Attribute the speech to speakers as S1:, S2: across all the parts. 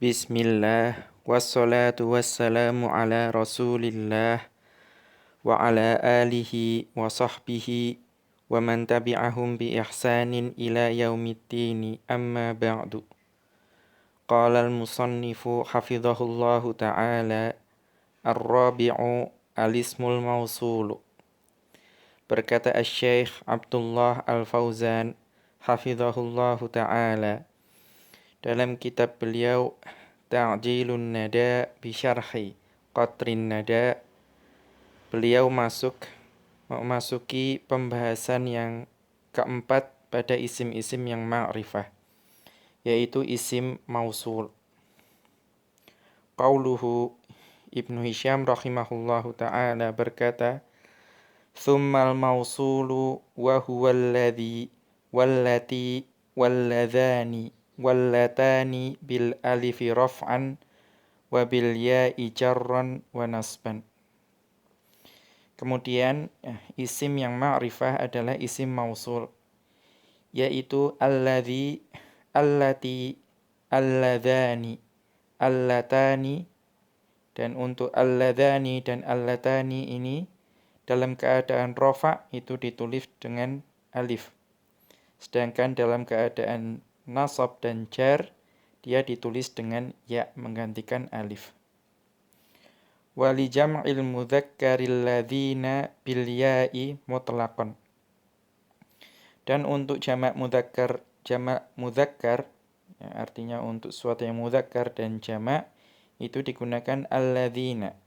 S1: Bismillah, wassalatu wassalamu ala rasulillah wa ala alihi wa sahbihi wa man tabi'ahum bi ihsanin ila yaumiddini amma ba'du. Qala al-musannifu hafidhahullahu ta'ala ar-rabi'u al-ismul mawsulu. Berkata Asy-Syaikh Abdullah Al-Fauzan hafidhahullahu ta'ala dalam kitab beliau Ta'jilun Nada bi Syarhi Qatrin Nada, beliau memasuki pembahasan yang keempat pada isim-isim yang ma'rifah, yaitu isim mausul. Qauluhu, Ibnu Hisham rahimahullahu ta'ala berkata, Thummal mausulu wa huwa alladhi wallati walladhani wallatani bil alifi raf'an wa bil ya'i jarran wa nasban. Kemudian isim yang ma'rifah adalah isim mausul, yaitu alladhi, allati, alladhani, allatani. Dan untuk alladhani dan allatani ini dalam keadaan rafa' itu ditulis dengan alif, sedangkan dalam keadaan nasab dan jar dia ditulis dengan ya menggantikan alif. Wali jam'il mudzakkaril ladzina bil ya'i mutlaqan. Dan untuk jamak mudzakkar ya, artinya untuk suatu yang mudzakkar dan jamak itu digunakan alladzina,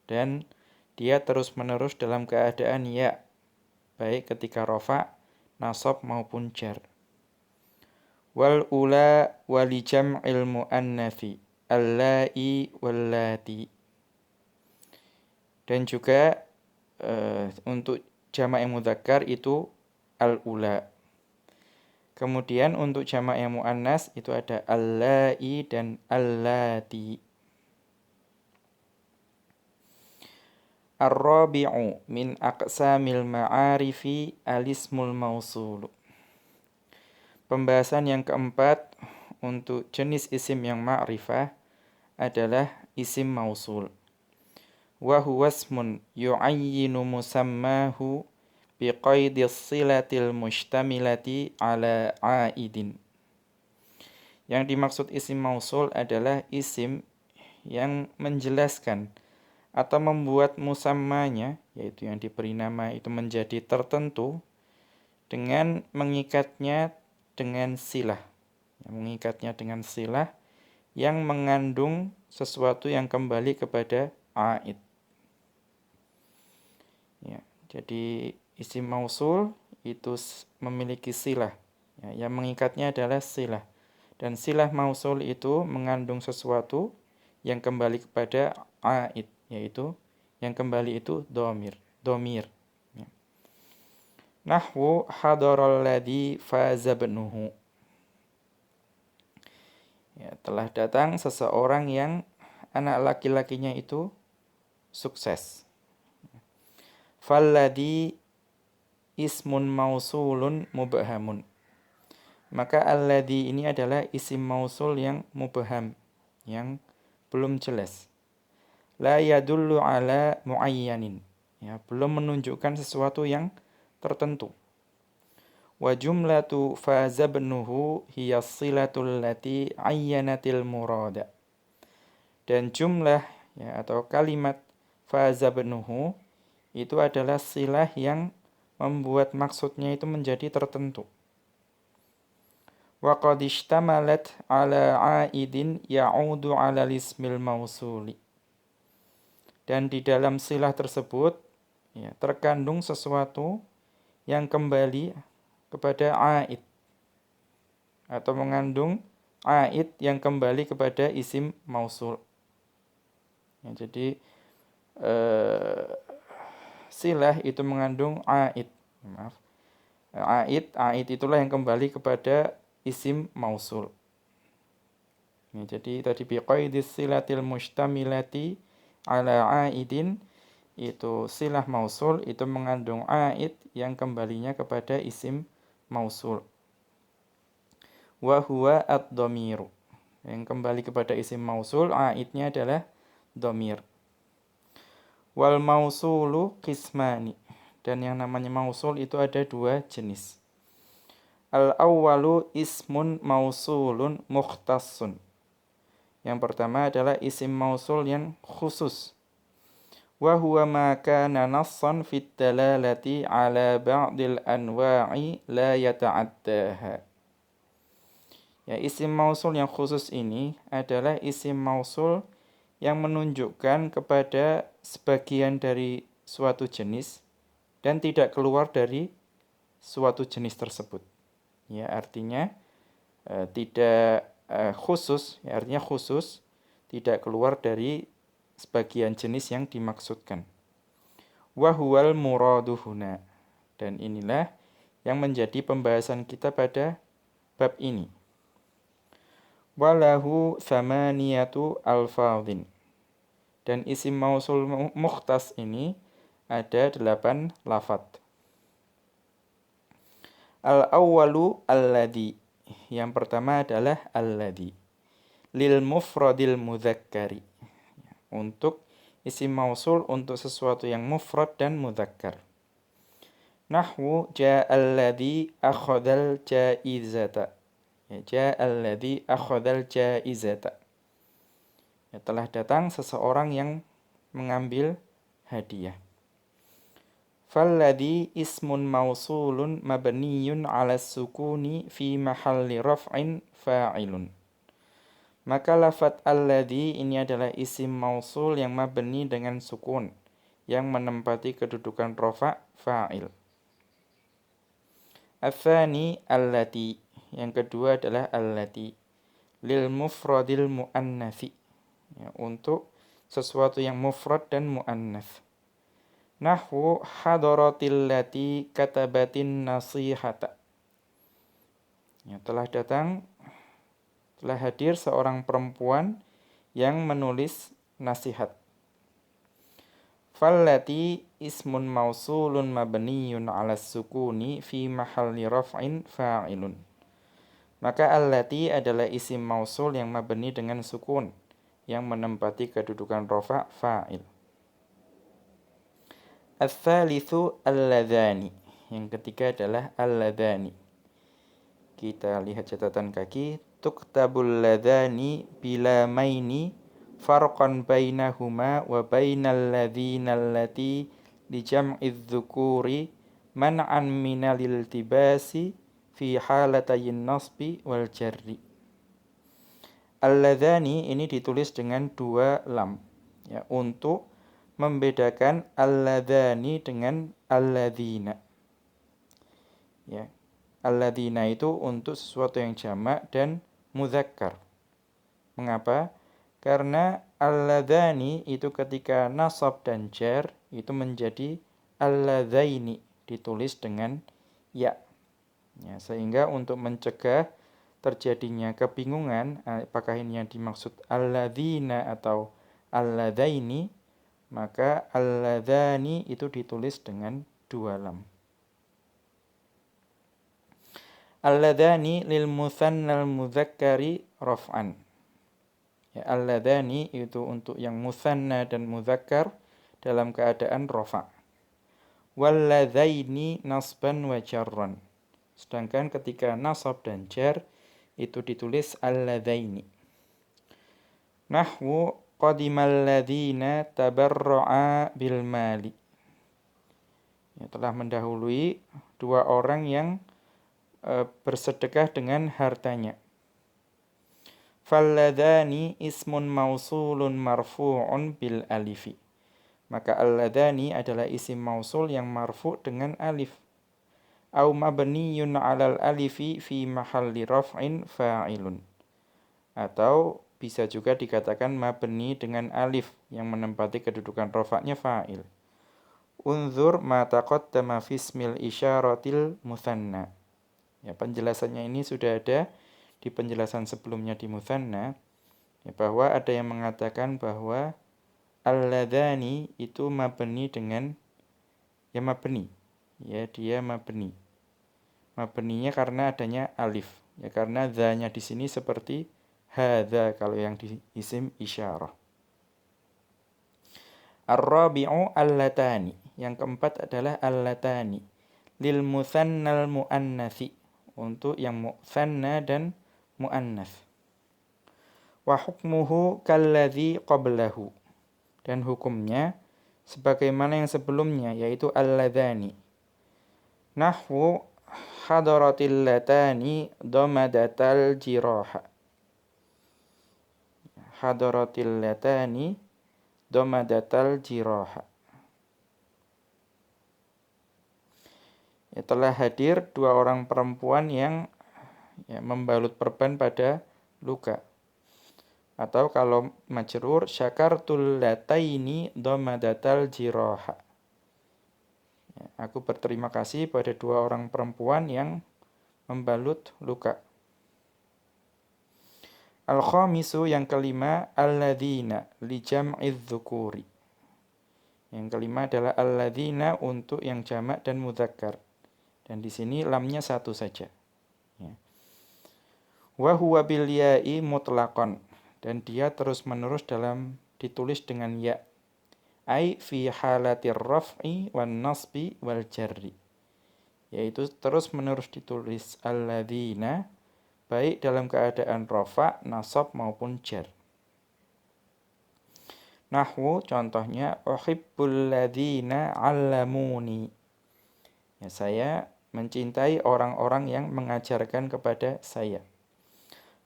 S1: dan dia terus-menerus dalam keadaan ya, baik ketika rafa', nasab maupun jar. Wal ula wali jam'il muannathi allai wallati. Dan juga untuk jamak yang mudzakkar itu al ula. Kemudian untuk jamak yang muannas itu ada allai dan allati. Ar-rabi'u min aqsamil ma'arifi al-ismul mausulu. Pembahasan yang keempat untuk jenis isim yang ma'rifah adalah isim mausul. Wa huwa ismun yu'ayyinu musammahu biqaidis silatil mustamilati ala a'idin. Yang dimaksud isim mausul adalah isim yang menjelaskan atau membuat musammanya, yaitu yang diberi nama itu menjadi tertentu dengan mengikatnya dengan silah, yang mengandung sesuatu yang kembali kepada a'id. Ya, jadi isim mausul itu memiliki silah, ya, yang mengikatnya adalah silah, dan silah mausul itu mengandung sesuatu yang kembali kepada a'id, yaitu yang kembali itu domir. Nahwu hadaral ladzi faza ibnuhu. Ya, telah datang seseorang yang anak laki-lakinya itu sukses. Falladzi ismun mausulun mubhamun. Maka alladzi ini adalah isim mausul yang mubham, yang belum jelas. La yadullu ala muayyanin. Ya, belum menunjukkan sesuatu yang tertentu. Wa jumlatu fazabnuhu hiya silatul lati ayyanatil murada. Dan jumlah, ya, atau kalimat fazabnuhu itu adalah silah yang membuat maksudnya itu menjadi tertentu. Wa qad ishtamalat ala aidin ya'udu ala ismil mausuli. Dan di dalam silah tersebut, ya, terkandung sesuatu yang kembali kepada aid, atau mengandung aid yang kembali kepada isim mausul. Ya, jadi silah itu mengandung aid. Aid itulah yang kembali kepada isim mausul. Ya, jadi tadi biqaidis silatil mustamilati ala aidin, itu silah mausul itu mengandung aid yang kembalinya kepada isim mausul. Wa huwa ad-dhamiru. Yang kembali kepada isim mausul, aidnya adalah dhamir. Wal mausulu qismani. Dan yang namanya mausul itu ada dua jenis. Al awwalu ismun mausulun mukhtassun. Yang pertama adalah isim mausul yang khusus. Wa huwa ma kana nassan fit dalalati ala ba'dil anwa'i la yata'addaha. Ya, isim mausul yang khusus ini adalah isim mausul yang menunjukkan kepada sebagian dari suatu jenis dan tidak keluar dari suatu jenis tersebut. Ya, artinya tidak khusus, ya, artinya khusus tidak keluar dari sebagian jenis yang dimaksudkan. Wa huwal muradu huna. Dan inilah yang menjadi pembahasan kita pada bab ini. Walahu thamaniyatu alfadhin. Dan isim mausul mukhtas ini ada 8 lafadz. Al-awwalu alladhi. Yang pertama adalah alladhi. Lil mufradil mudzakkari. Untuk isim mausul untuk sesuatu yang mufrad dan mudzakkar. Nahwu ja'alladhi akhadhal jaizata. Ya, ja'alladhi akhadhal jaizata. Ya, telah datang seseorang yang mengambil hadiah. Falladhi ismun mausulun mabniyun ala sukuni fi mahalli raf'in fa'ilun. Maka lafadz alladhi ini adalah isim mausul yang mabni dengan sukun, yang menempati kedudukan rafa' fa'il. Ats-tsani allati. Yang kedua adalah allati. Lil mufradil muannatsi. Ya, untuk sesuatu yang mufrad dan muannats. Nahwu hadaratil lati katabatin nasihata. Ya, telah hadir seorang perempuan yang menulis nasihat. Fallati ismun mausulun mabniyun ala sukuni fi mahalli raf'in fa'ilun. Maka allati adalah isim mausul yang mabni dengan sukun, yang menempati kedudukan rafa' fa'il. Ats-tsalitsu alladzani. Yang ketiga adalah alladzani. Kita lihat catatan kaki. Tuktabul ladzani bila maini farqan bainahuma wa bainal ladzina allati li jam'iz dzukuri man'an minal iltibasi fi halatayin nasbi wal jarri. Alladzani ini ditulis dengan 2 lam, ya, untuk membedakan alladzani dengan alladzina. Ya, alladzina itu untuk sesuatu yang jamak dan mudzakkar. Mengapa? Karena alladzani itu ketika nasab dan jar itu menjadi alladzaini, ditulis dengan ya. Ya, sehingga untuk mencegah terjadinya kebingungan apakah ini yang dimaksud alladzina atau alladzaini, maka alladzani itu ditulis dengan 2 lam. Alladzani lil mutsannal mudzakkari raf'an. Ya, alladzani itu untuk yang mutsanna dan mudzakkar dalam keadaan rafa'. Walladzaini nasban wa jarran. Sedangkan ketika nasab dan jar itu ditulis alladzaini. Nahwu qadimal ladzina tabarra'a bil mali. Ya, telah mendahului 2 orang yang bersedekah dengan hartanya. Falladzani ismun mausulun marfu'un bil alifi. Maka alladzani adalah isim mausul yang marfu' dengan alif. Au mabniyun 'alal alifi fi mahalli raf'in fa'ilun. Atau bisa juga dikatakan mabni dengan alif yang menempati kedudukan rafa'nya fa'il. Unzur ma taqaddama fi ismil isyaratil mutsanna. Ya, penjelasannya ini sudah ada di penjelasan sebelumnya di mutsanna, ya, bahwa ada yang mengatakan bahwa alladzani itu mabni dengan ya mabni. Ya, dia mabni. Mabninya karena adanya alif. Ya, karena dzanya di sini seperti hadza kalau yang di isim isyarah. Ar-rabi'u allatani. Yang keempat adalah allatani. Lil muthannal muannatsi. Untuk yang mutsanna dan muannats. Wa hukmuhu kalladzi qablahu. Dan hukumnya sebagaimana yang sebelumnya, yaitu alladzani. Nahwu hadaratil latani damadatal jiraha. Hadaratil latani damadatal jiraha. Ya, telah hadir dua orang perempuan yang membalut perban pada luka. Atau kalau majrur syakartul lataini damadatal jiraha. Ya, aku berterima kasih pada dua orang perempuan yang membalut luka. Al-khamisu yang kelima alladzina li jam'iz dzukuri. Yang kelima adalah alladzina untuk yang jamak dan mudzakkar. Dan di sini lamnya satu saja. Ya. Wa huwa bil ya'i mutlaqan. Dan dia terus-menerus dalam ditulis dengan ya. Ai fi halatir raf'i wan nasbi wal jarri. Yaitu terus-menerus ditulis alladzina baik dalam keadaan rafa, nasab maupun jar. Nahwu contohnya uhibbul ladzina 'allamuni. Ya, saya mencintai orang-orang yang mengajarkan kepada saya.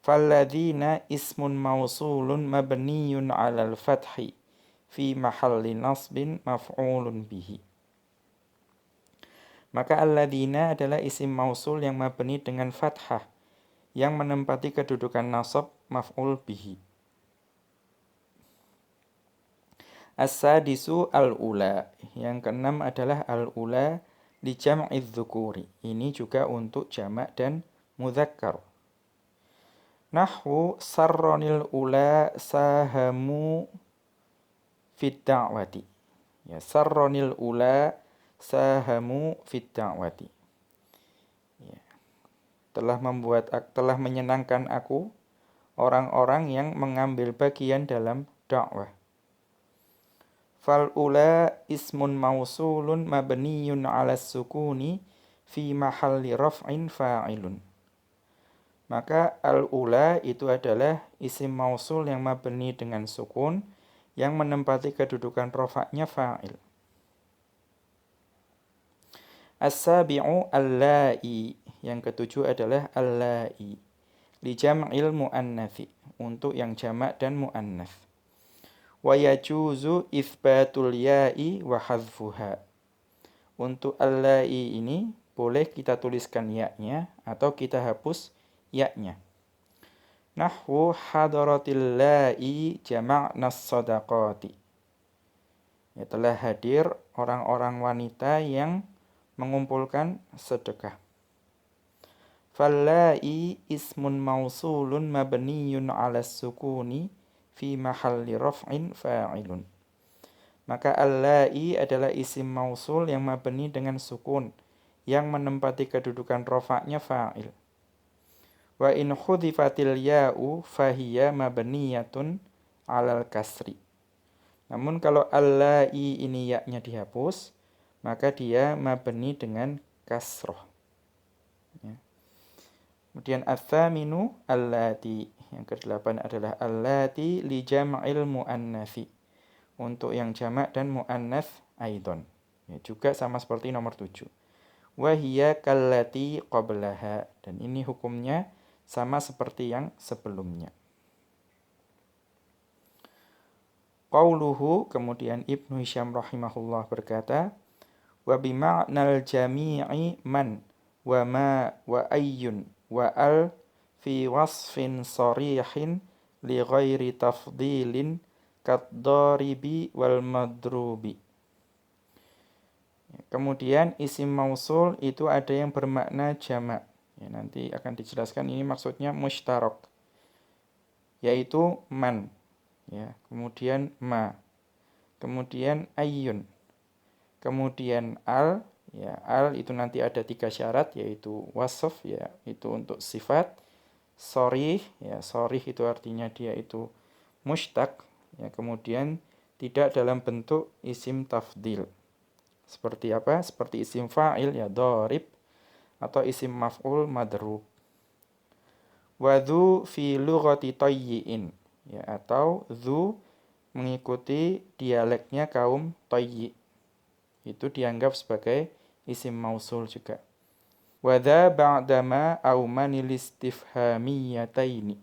S1: Falladzina ismun mausulun mabniyun 'alal fathi fi mahalli nasbin maf'ulun bihi. Maka alladzina adalah isim mausul yang mabni dengan fathah yang menempati kedudukan nasab maf'ul bihi. As-sadisu al-ula. Yang keenam adalah al-ula li jam'iz dzukuri. Ini juga untuk jamak dan mudzakkar. Nahwu sarronil ula sahamu fid da'wati. Ya, sarronil ula sahamu fid da'wati. Telah menyenangkan aku orang-orang yang mengambil bagian dalam dakwah. Fal ula ismun mausulun mabniyun 'ala sukuni fi mahalli raf'in fa'ilun. Maka al ula itu adalah isim mausul yang mabni dengan sukun yang menempati kedudukan rafa'nya fa'il. As-sabi'u allai. Yang ketujuh adalah allai. Li jam'il muannatsi. Untuk yang jamak dan muannats. Wa yajuzu itsbatul ya'i wa hadzfuha. Untuk allai ini boleh kita tuliskan ya-nya atau kita hapus ya-nya. Nahwu hadaratil la'i jama'nas shadaqati. Ya, telah hadir orang-orang wanita yang mengumpulkan sedekah. Fallai ismun mausulun mabniyun 'ala sukuni fi mahalli raf'in fa'ilun. Maka allai adalah isim mausul yang mabni dengan sukun yang menempati kedudukan rafa'nya fa'il. Wa in hudhifatil ya'u fahiya mabniyatun 'alal kasri. Namun kalau allai ini ya-nya dihapus, maka dia mabni dengan kasroh. Ya. Kemudian ats-tsaminu allati. Yang kedelapan adalah allati li jam'il muannatsi. Untuk yang jamak dan muannats aidon. Ya, juga sama seperti nomor 7. Wa hiya kallati qablaha. Dan ini hukumnya sama seperti yang sebelumnya. Qauluhu, kemudian Ibnu Hisham rahimahullah berkata, wa bima'nal jami'i man wa ma wa ayyun wa al fi wasfin sharihin li ghairi tafdilin kad-daribi wal madrubi. Kemudian isim mausul itu ada yang bermakna jamak. Ya, nanti akan dijelaskan ini maksudnya mushtarak, yaitu man, ya, kemudian ma, kemudian ayyun, kemudian al. Ya, al itu nanti ada 3 syarat, yaitu wasf, ya, itu untuk sifat, Sharih, ya sharih itu artinya dia itu mushtaq, ya kemudian tidak dalam bentuk isim tafdil. Seperti apa? Seperti isim fa'il ya dharib atau isim maf'ul madrub. Wadhu fi lughati tayyi'in, ya atau dhu mengikuti dialeknya kaum Tayyi. Itu dianggap sebagai isim mausul juga. Wadha ba'dama au manil istifhamiyataini.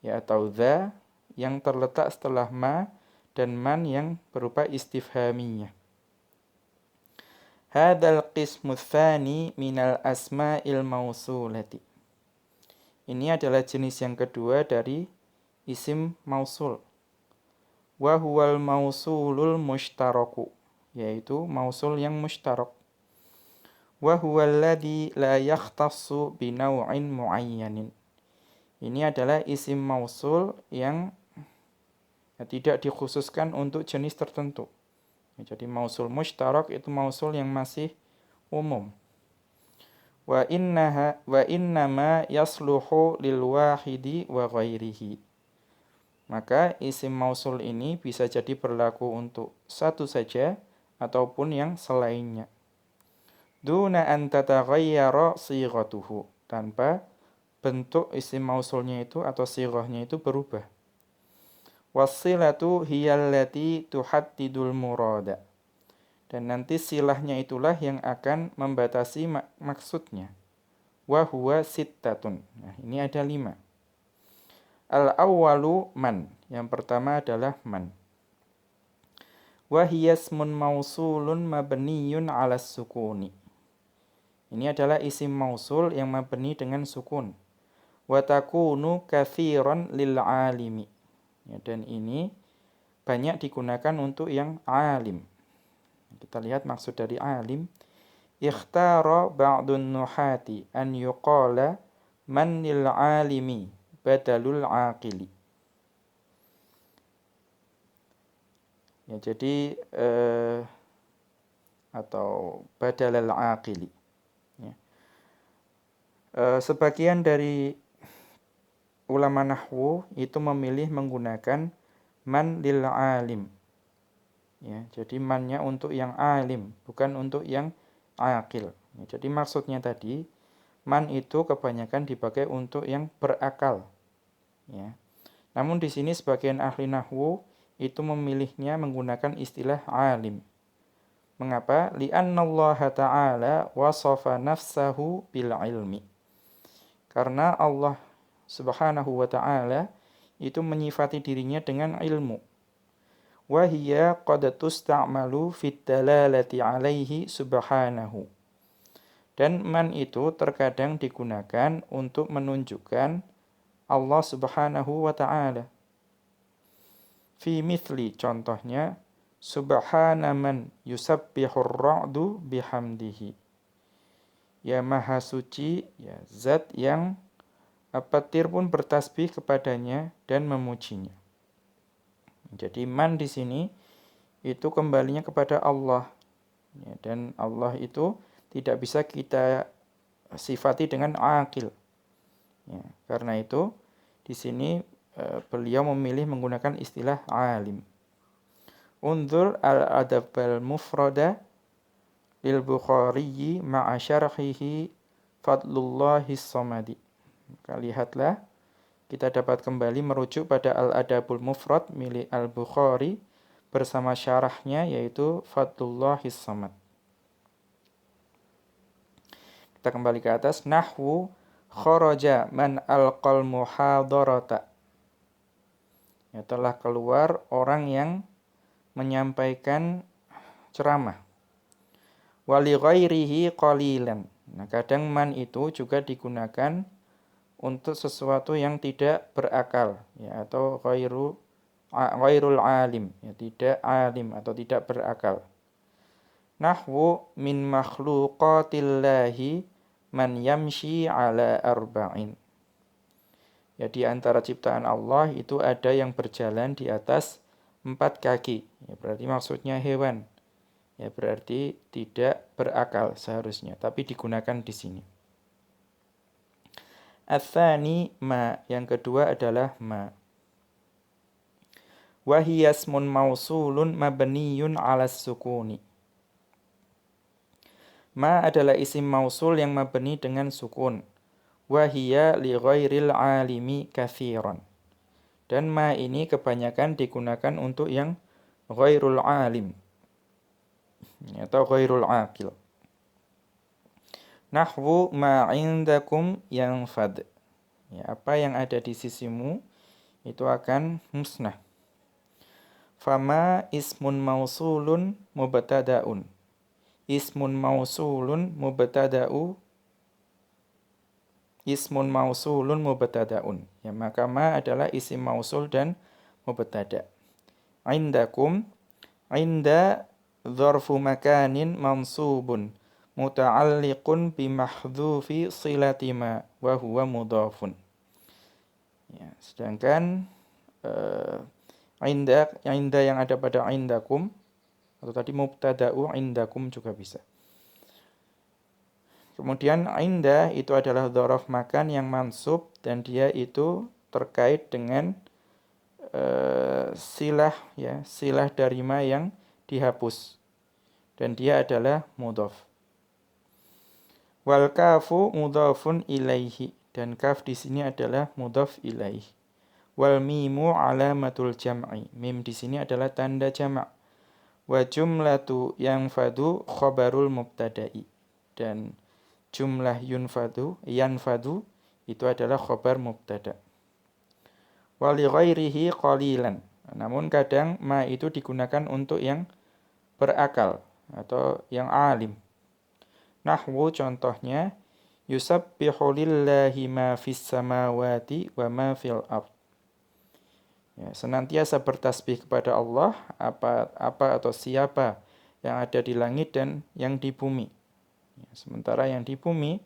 S1: Ya atau dha yang terletak setelah ma dan man yang berupa istifhamiyah. Hadzal qismu tsani minal asma'il mausulati. Ini adalah jenis yang kedua dari isim mausul. Wa huwal mausulul mushtaraku, yaitu mausul yang mushtarak. Wa huwal ladzi la yakhtassu bi naw'in muayyanin. Ini adalah isim mausul yang tidak dikhususkan untuk jenis tertentu. Jadi mausul mushtarak itu mausul yang masih umum. Wa innama yasluhu lil wahidi wa ghairihi. Maka isim mausul ini bisa jadi berlaku untuk satu saja ataupun yang selainnya. Duna an tataghayyara sighatuhu, tanpa bentuk isim mausulnya itu atau sighahnya itu berubah. Wassilatu hiyallati tuhaddidul murada. Dan nanti silahnya itulah yang akan membatasi maksudnya. Wa huwa sittatun. Nah, ini ada 5. Al-awwalu man. Yang pertama adalah man. Wa hiya ismun mausulun mabniyun 'alas sukuni. Ini adalah isim mausul yang mabni dengan sukun. Wa takunu katsiran lil 'alimi. Ya, dan ini banyak digunakan untuk yang alim. Kita lihat maksud dari alim. Ikhtara ba'dun nuhati an yuqala man lil 'alimi badalul 'aqili. Ya, jadi atau badalul 'aqili. Ya. Sebagian dari ulama nahwu itu memilih menggunakan man lil alim. Ya, jadi mannya untuk yang alim, bukan untuk yang aqil. Ya, jadi maksudnya tadi man itu kebanyakan dipakai untuk yang berakal. Ya. Namun di sini sebagian ahli nahwu itu memilihnya menggunakan istilah alim. Mengapa? Li'annallaha ta'ala wasafa nafsahu bil ilmi. Karena Allah Subhanahu wa ta'ala itu menyifati dirinya dengan ilmu. Wa hiya qad tusta'malu fit dalalati 'alaihi subhanahu. Dan man itu terkadang digunakan untuk menunjukkan Allah Subhanahu wa ta'ala. Fi mithli, contohnya, subhana man yusabbihur ra'du bihamdihi. Ya maha suci, ya zat yang petir pun bertasbih kepadanya dan memujinya. Jadi man di sini itu kembalinya kepada Allah. Ya, dan Allah itu tidak bisa kita sifati dengan aqil. Ya, karena itu di sini beliau memilih menggunakan istilah alim. Unzur al-adab al-mufrada lil Bukhari ma'a syarhihi Fadlullahis Samadi. Maka lihatlah, kita dapat kembali merujuk pada Al-Adabul Mufrad milik Al-Bukhari bersama syarahnya yaitu Fadlullahis Samad. Kita kembali ke atas. Nahwu kharaja man alqal muhadarata. Ya, telah keluar orang yang menyampaikan ceramah. Wali ghairihi qalilan. Nah, kadang man itu juga digunakan untuk sesuatu yang tidak berakal, ya, atau ghairul alim, ya, tidak alim atau tidak berakal. Nahwu min makhluqatillahi man yamshi ala arba'in. Ya, di antara ciptaan Allah itu ada yang berjalan di atas 4 kaki. Ya, berarti maksudnya hewan. Ya, berarti tidak berakal seharusnya, tapi digunakan di sini. Ats-tsani ma, yang kedua adalah ma. Wa hiya ismun mausulun mabniyun 'alas sukuni. Ma adalah isim mausul yang mabni dengan sukun. Wa hiya li ghairil alimi katsiran. Dan ma ini kebanyakan digunakan untuk yang ghairul alim atau ghairul aqil. Nahwu ma indakum yanfad. Ya, apa yang ada di sisimu itu akan musnah. Fama ismun mausulun mubtada'un. Ismun mausulun mubtada'u. Ismun mausulun mubtada'un. Ya, maka ma adalah isim mausul dan mubtada'. Indakum, inda dzarfu makanin mansubun muta'alliqun bimahdhufi silati ma wa huwa mudhafun. Ya, sedangkan inda yang ada pada indakum atau tadi mubtada'u indakum juga bisa. Kemudian inda itu adalah dzaraf makan yang mansub dan dia itu terkait dengan silah ya, silah dari ma yang dihapus. Dan dia adalah mudhaf. Wal kafu mudhafun ilaihi, dan kaf di sini adalah mudhaf ilaih. Wal mimu alamatul jam'i, mim di sini adalah tanda jama'. Wa jumlatu yanfadu khabarul mubtada'i, dan jumlah yanfadu itu adalah khabar mubtada'. Wa li ghairihi qalilan, namun kadang ma itu digunakan untuk yang berakal atau yang alim. Nahwu contohnya yusabbihu lillahi ma fis samawati wa ma fil ard. Ya, senantiasa bertasbih kepada Allah apa atau siapa yang ada di langit dan yang di bumi. Ya, sementara yang di bumi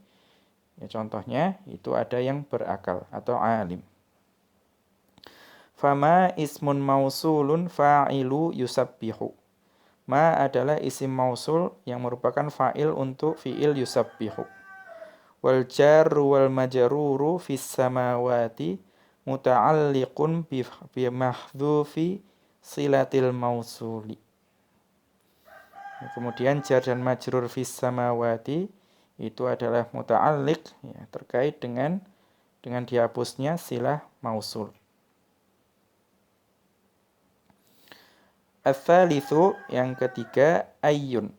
S1: ya contohnya itu ada yang berakal atau alim. Fama ismun mausulun fa'ilu yusabbihu. Ma adalah isim mausul yang merupakan fa'il untuk fi'il yusabbihu. Wal jarru wal majruru fis samawati muta'alliqun bi mahdhufi silatil mausuli. Kemudian jar dan majrur fis samawati itu adalah muta'alliq ya, terkait dengan dihapusnya silah mausul. Ats-tsalitsu, yang ketiga, ayyun.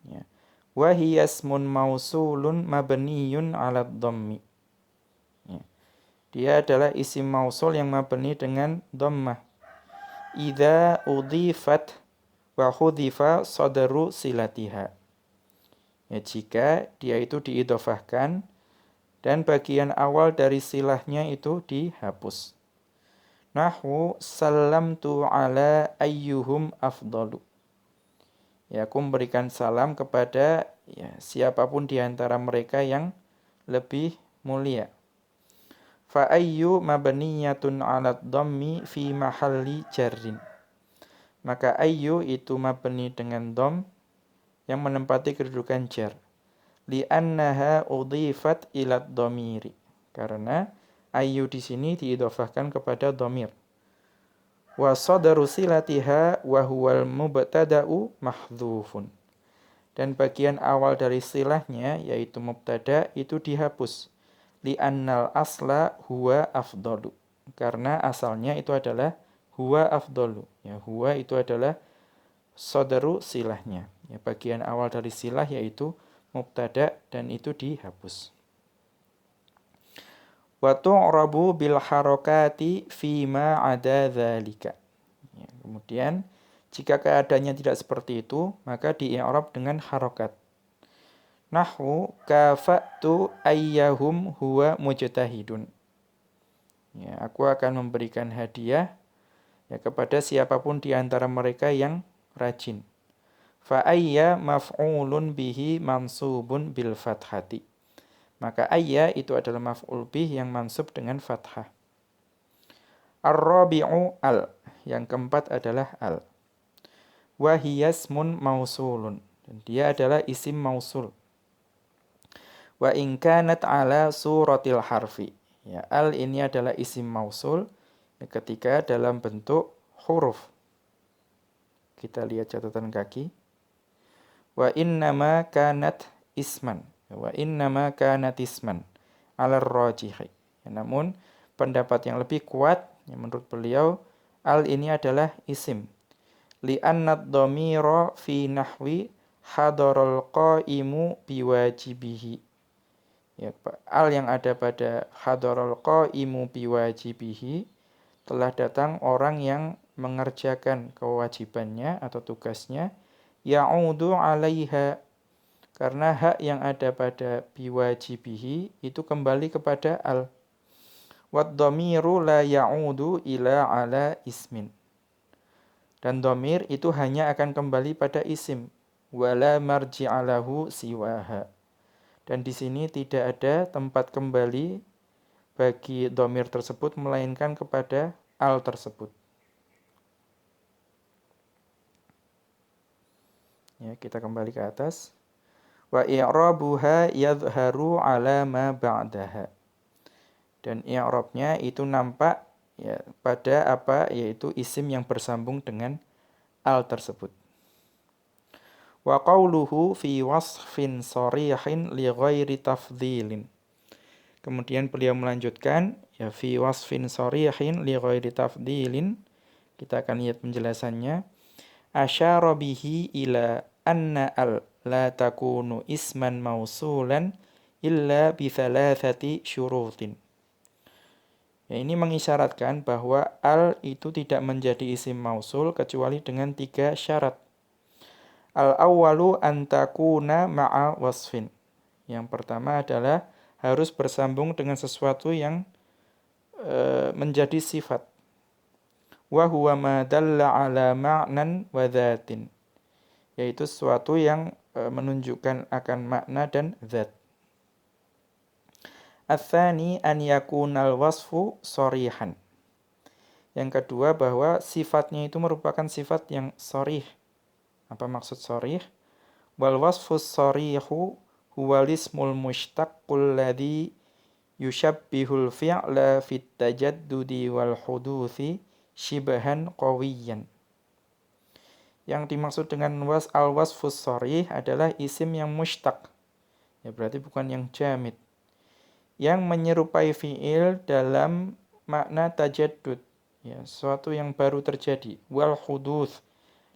S1: Ya. Wa hiya ismun mausulun mabniyun 'ala dhammi. Ya. Dia adalah isim mausul yang mabni dengan dhammah. Idza udhifat wa hudhifa sadru silatiha. Ya, jika dia itu diidhofahkan dan bagian awal dari silahnya itu dihapus. Nahwu sallamtu ala ayyuhum afdalu. Ya, aku memberikan salam kepada ya, siapapun di antara mereka yang lebih mulia. Fa ayyu mabniyatun 'ala dhammi fi mahalli jarrin. Maka ayyu itu mabni dengan dham yang menempati kedudukan jar. Li annaha udhifat ila dhamiri. Karena ayyu di sini diidhofahkan kepada dhamir. Wa sadru silatiha wa huwal mubtada'u mahdhufun. Dan bagian awal dari silahnya yaitu mubtada itu dihapus. Li annal asla huwa afdalu. Karena asalnya itu adalah huwa afdalu. Ya, huwa itu adalah sadru silahnya. Ya, bagian awal dari silah yaitu mubtada dan itu dihapus. Wa tu'rabu bil harakati fi ma 'ada dzalika. Ya, kemudian jika keadaannya tidak seperti itu, maka di-i'rab dengan harokat. Nahwu kafa'tu ayyahum huwa mujtahidun. Ya, aku akan memberikan hadiah ya kepada siapapun di antara mereka yang rajin. Fa ayya maf'ulun bihi mansubun bil fathati. Maka ayya itu adalah maf'ul bih yang mansub dengan fathah. Ar-rabi'u al, yang keempat adalah al. Wa hiya ismun mausulun, dan dia adalah isim mausul. Wa in kanat ala suratil harfi. Ya, al ini adalah isim mausul ya, ketika dalam bentuk huruf. Kita lihat catatan kaki. Wa innama kanat isman. Wa innama kanat isman ala rajihi. Ya, namun pendapat yang lebih kuat ya, menurut beliau al ini adalah isim. Li'annad dhamira fi nahwi hadarul qaimu biwajibihi. Ya, al yang ada pada hadarul qaimu biwajibihi telah datang orang yang mengerjakan kewajibannya atau tugasnya ya'udu 'alaiha, karena hak yang ada pada biwajibihi itu kembali kepada al. Wad dhamiru la ya'udu ila ala ismin. Dan dhamir itu hanya akan kembali pada isim. Wala marji'a lahu siwaha. Dan di sini tidak ada tempat kembali bagi dhamir tersebut melainkan kepada al tersebut. Ya, kita kembali ke atas. Wa i'rabuha yadhharu ala ma ba'daha. Dan i'rabnya itu nampak ya pada apa, yaitu isim yang bersambung dengan al tersebut. Wa qawluhu fi wasfin sharihin li ghairi tafdhilin. Kemudian beliau melanjutkan ya fi wasfin sharihin li ghairi tafdhilin. Kita akan lihat penjelasannya. Asyara bihi ila anna al la takunu isman mausulan illa bi thalathati syurutin. Ya, ini mengisyaratkan bahwa al itu tidak menjadi isim mausul kecuali dengan 3 syarat. Al-awwalu an takuna ma'a wasfin. Yang pertama adalah harus bersambung dengan sesuatu yang menjadi sifat. Wa huwa ma dalla ala ma'nan wa dhatin. Yaitu sesuatu yang menunjukkan akan makna dan zat. Ats-tsani an yakunal wasfu sharihan. Yang kedua bahwa sifatnya itu merupakan sifat yang sharih. Apa maksud sharih? Wal wasfus sharihu huwal ismul mushtaqul ladzi yushabbihul fi'la fit tajaddudi wal huduthi shibhan qawiyyan. Yang dimaksud dengan al-wasfus sharih adalah isim yang mushtaq. Ya berarti bukan yang jamid. Yang menyerupai fi'il dalam makna tajaddud, ya, sesuatu yang baru terjadi, wal huduth,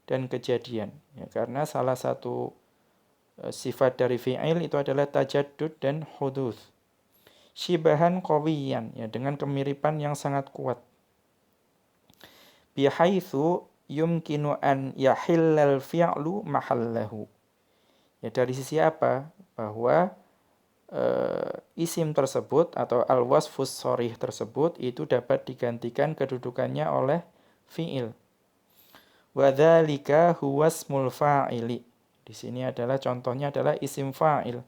S1: dan kejadian. Ya, karena salah satu sifat dari fi'il itu adalah tajaddud dan huduth. Shibahan qawiyan, ya, dengan kemiripan yang sangat kuat. Bihaitsu yumkinu an yahillal fi'lu mahallahu. Ya, dari sisi apa? Bahwa isim tersebut atau al-wasfus sharih tersebut itu dapat digantikan kedudukannya oleh fi'il. Wa dzalika huwasmul fa'ili. Di sini adalah contohnya adalah isim fa'il.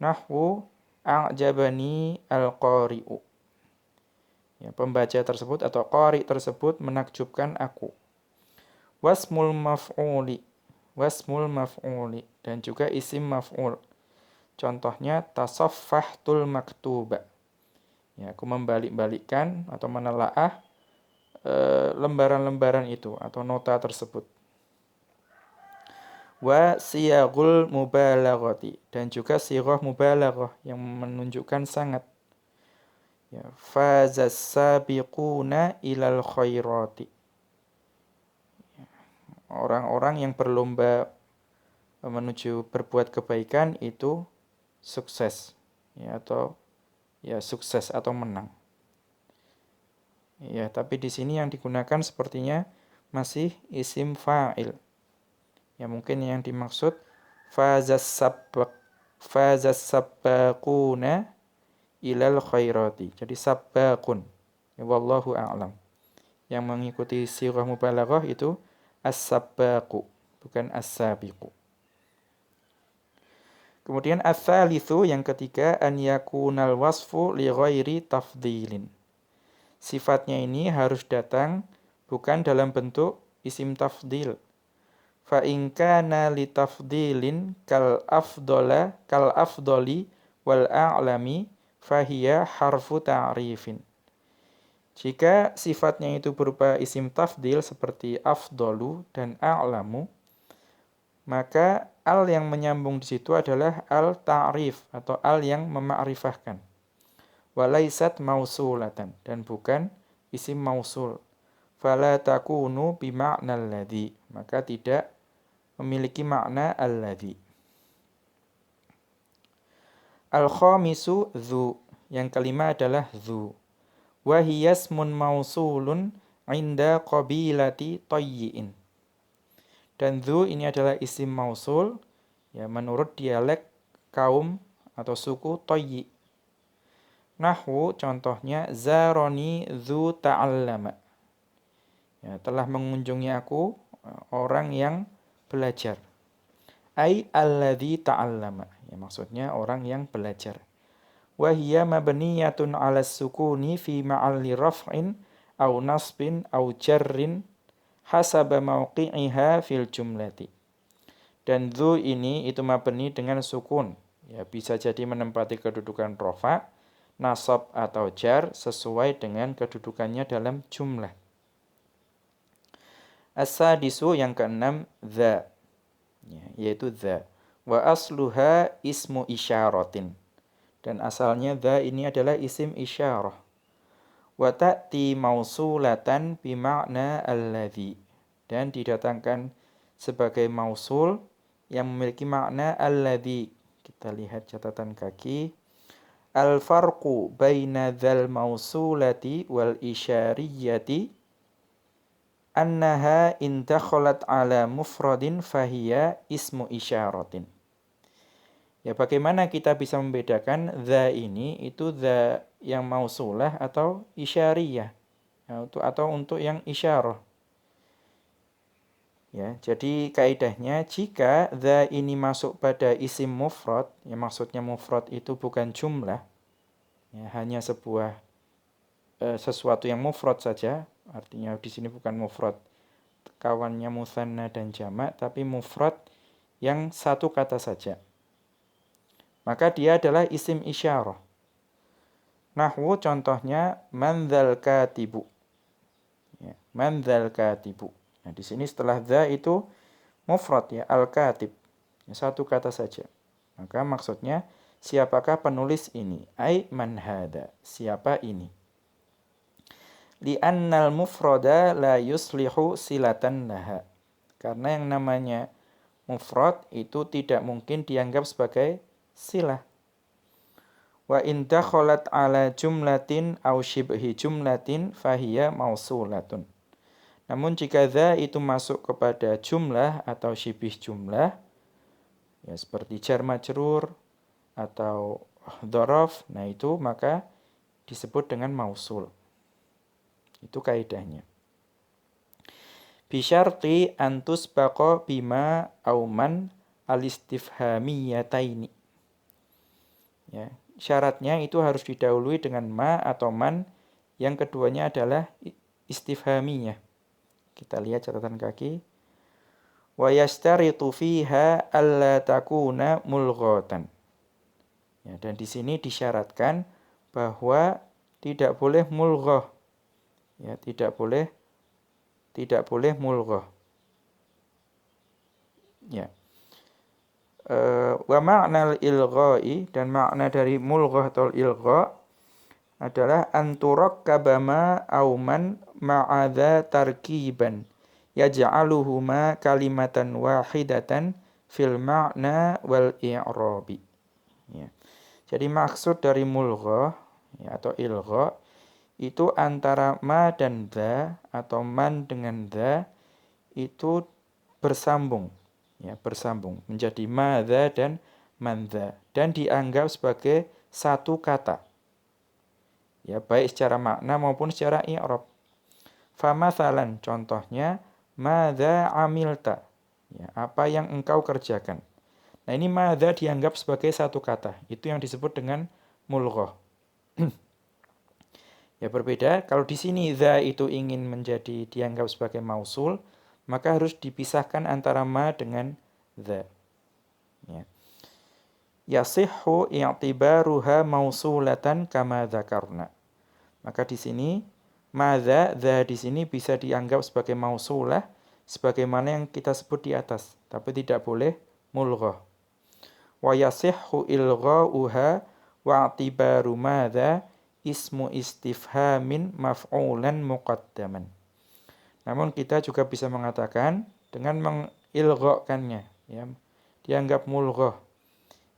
S1: Nahwu a'jabani al-qari'u. Ya, pembaca tersebut atau qari tersebut menakjubkan aku. Wasmul maf'uli. Wasmul maf'uli dan juga isim maf'ul. Contohnya tasaffahtul maktuba. Ya, aku membalik-balikkan atau menelaah lembaran-lembaran itu atau nota tersebut. Wa siyagul mubalaghati dan juga sirah mubalaghah yang menunjukkan sangat. Ya, fazas sabiquna ilal khairati. Ya, orang-orang yang berlomba menuju berbuat kebaikan itu sukses, ya, atau ya sukses atau menang. Ya, tapi di sini yang digunakan sepertinya masih isim fa'il. Ya, mungkin yang dimaksud fazas sabbaquna ilal khairati. Jadi sabbaqun. Ya, wallahu a'lam. Yang mengikuti sirah mubalaghah itu as-sabbaqu, bukan as-sabiqu. Kemudian ats-tsalitsu yang ketiga an yakunal wasfu li ghairi tafdhilin. Sifatnya ini harus datang bukan dalam bentuk isim tafdhil. Fa in kana li tafdhilin kal afdali wal a'lami fahiya harfu ta'rifin. Jika sifatnya itu berupa isim tafdil seperti afdolu dan a'lamu, maka al yang menyambung di situ adalah al ta'rif atau al yang memakrifahkan. Walaisat mausulatan, dan bukan isim mausul. Fala takunu bima'nal ladzi, maka tidak memiliki makna alladzi. Al-khamisu dzu, yang kelima adalah dzu. Wa hiya ismun mausulun 'inda qabilati tayyi'in. Dan dzu ini adalah isim mausul ya menurut dialek kaum atau suku Tayyi. Nahwu contohnya zaroni dzu ta'allama. Ya, telah mengunjungi aku orang yang belajar. Ai alladzi ta'allama. Ya, maksudnya orang yang belajar. Wa hiya mabniyatun 'ala sukuni fi ma'alli raf'in aw nasbin aw jarrin hasaba mauqi'iha fil jumlati. Dan dzu ini itu mabni dengan sukun. Ya, bisa jadi menempati kedudukan rafa, nasab atau jar sesuai dengan kedudukannya dalam jumlah. As-sadisu yang keenam dza. Ya, yaitu dza. Wa asluha ismu isyaratin. Dan asalnya dza ini adalah isim isyarah. Wa ta'ti mausulatan bima'na alladzi. Dan didatangkan sebagai mausul yang memiliki makna alladzi. Kita lihat catatan kaki. Al-farqu baina dzal mausulati wal isyariyati annaha in dakhalat ala mufradin fahiya ismu isyaratin. Ya, bagaimana kita bisa membedakan dza ini itu dza yang mausulah atau isyariyah, ya, atau untuk yang isyarah. Ya, jadi kaidahnya jika dza ini masuk pada isim mufrad, ya maksudnya mufrad itu bukan jumlah, ya, hanya sebuah sesuatu yang mufrad saja, artinya di sini bukan mufrad kawannya musanna dan jamak, tapi mufrad yang satu kata saja. Maka dia adalah isim isyarah. Nahwu contohnya man dzal katibu. Ya, man dzal katibu. Nah, di sini setelah dza itu mufrad ya al-katib. Ya, satu kata saja. Maka maksudnya siapakah penulis ini? Ai man hada. Siapa ini? Li'annal mufrada la yuslihu silatan laha. Karena yang namanya mufrad itu tidak mungkin dianggap sebagai silah. Wa in dakhalat ala jumlatin aw shibhi jumlatin fahiya mausulatun. Namun jika dza itu masuk kepada jumlah atau syibih jumlah, ya seperti jar majrur atau dzaraf, nah itu maka disebut dengan mausul. Itu kaidahnya. Bisyarti antus baqa bima auman alistifhamiyataini. Ya, syaratnya itu harus didahului dengan ma atau man, yang keduanya adalah istifhamiyah. Kita lihat catatan kaki. Wa yastaritu fiha alla takuna mulghatan. Ya, dan di sini disyaratkan bahwa tidak boleh mulghah. Ya, tidak boleh mulghah. Ya. Wa ma'nal ilgha'i, dan makna dari mulghah atau ilgha' adalah anturakkaba ma aw man ma'adza tarkiban yaj'aluhuma kalimatan wahidatan fil ma'na wal i'rabi. Ya. Jadi maksud dari mulghah ya, atau ilgha' itu antara ma dan dza atau man dengan dza itu bersambung. Ya, bersambung menjadi madza dan mandza dan dianggap sebagai satu kata. Ya, baik secara makna maupun secara i'rab. Famathalan, contohnya madza amilta. Ya, apa yang engkau kerjakan. Nah, ini madza dianggap sebagai satu kata. Itu yang disebut dengan mulghah. Ya, berbeda kalau di sini dza itu ingin menjadi dianggap sebagai mausul, maka harus dipisahkan antara ma dengan dza. Ya. yasihhu i'tibaruha mausulatan kama dzakarna. Maka di sini madza di sini bisa dianggap sebagai mausulah sebagaimana yang kita sebut di atas, tapi tidak boleh mulghah. Wa yasihhu ilghauha wa i'tibaru madza ismu istifhamin maf'ulan muqaddaman. Namun kita juga bisa mengatakan dengan mengilgha'kannya, ya, dianggap mulghah.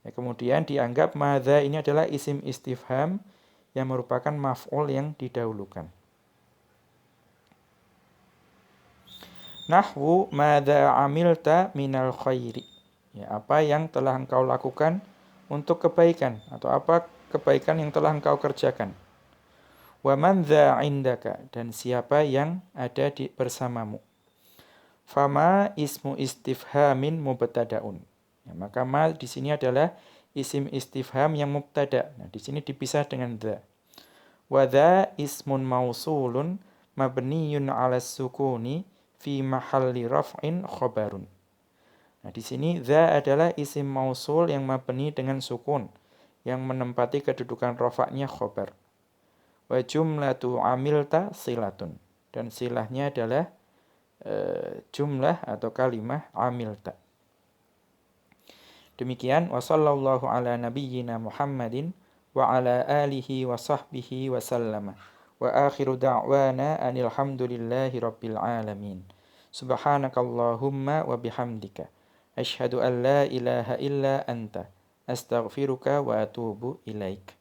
S1: Ya, kemudian dianggap madza ini adalah isim istifham yang merupakan maf'ul yang didahulukan. Nahwu madza amilta minal khairi. Ya, apa yang telah engkau lakukan untuk kebaikan, atau apa kebaikan yang telah engkau kerjakan. Wa man dza indaka, dan siapa yang ada di bersamamu. Fama ismu istifhamin mubtadaun. Ya, maka ma di sini adalah isim istifham yang mubtada. Nah, di sini dipisah dengan dza. Wa dza ismun mausulun mabniyun 'ala sukuni fi mahalli raf'in khabarun. Nah, di sini dza adalah isim mausul yang mabni dengan sukun yang menempati kedudukan rafa'nya khabar. Wa jumlatu amilta silatun, dan silahnya adalah jumlah atau kalimah amilta. Demikian wa sallallahu ala nabiyyina Muhammadin wa ala alihi wa sahbihi wa sallama. Wa akhiru da'wana anil hamdulillahi rabbil alamin. Subhanakallahumma wa bihamdika asyhadu an la ilaha illa anta astaghfiruka wa atubu ilaik.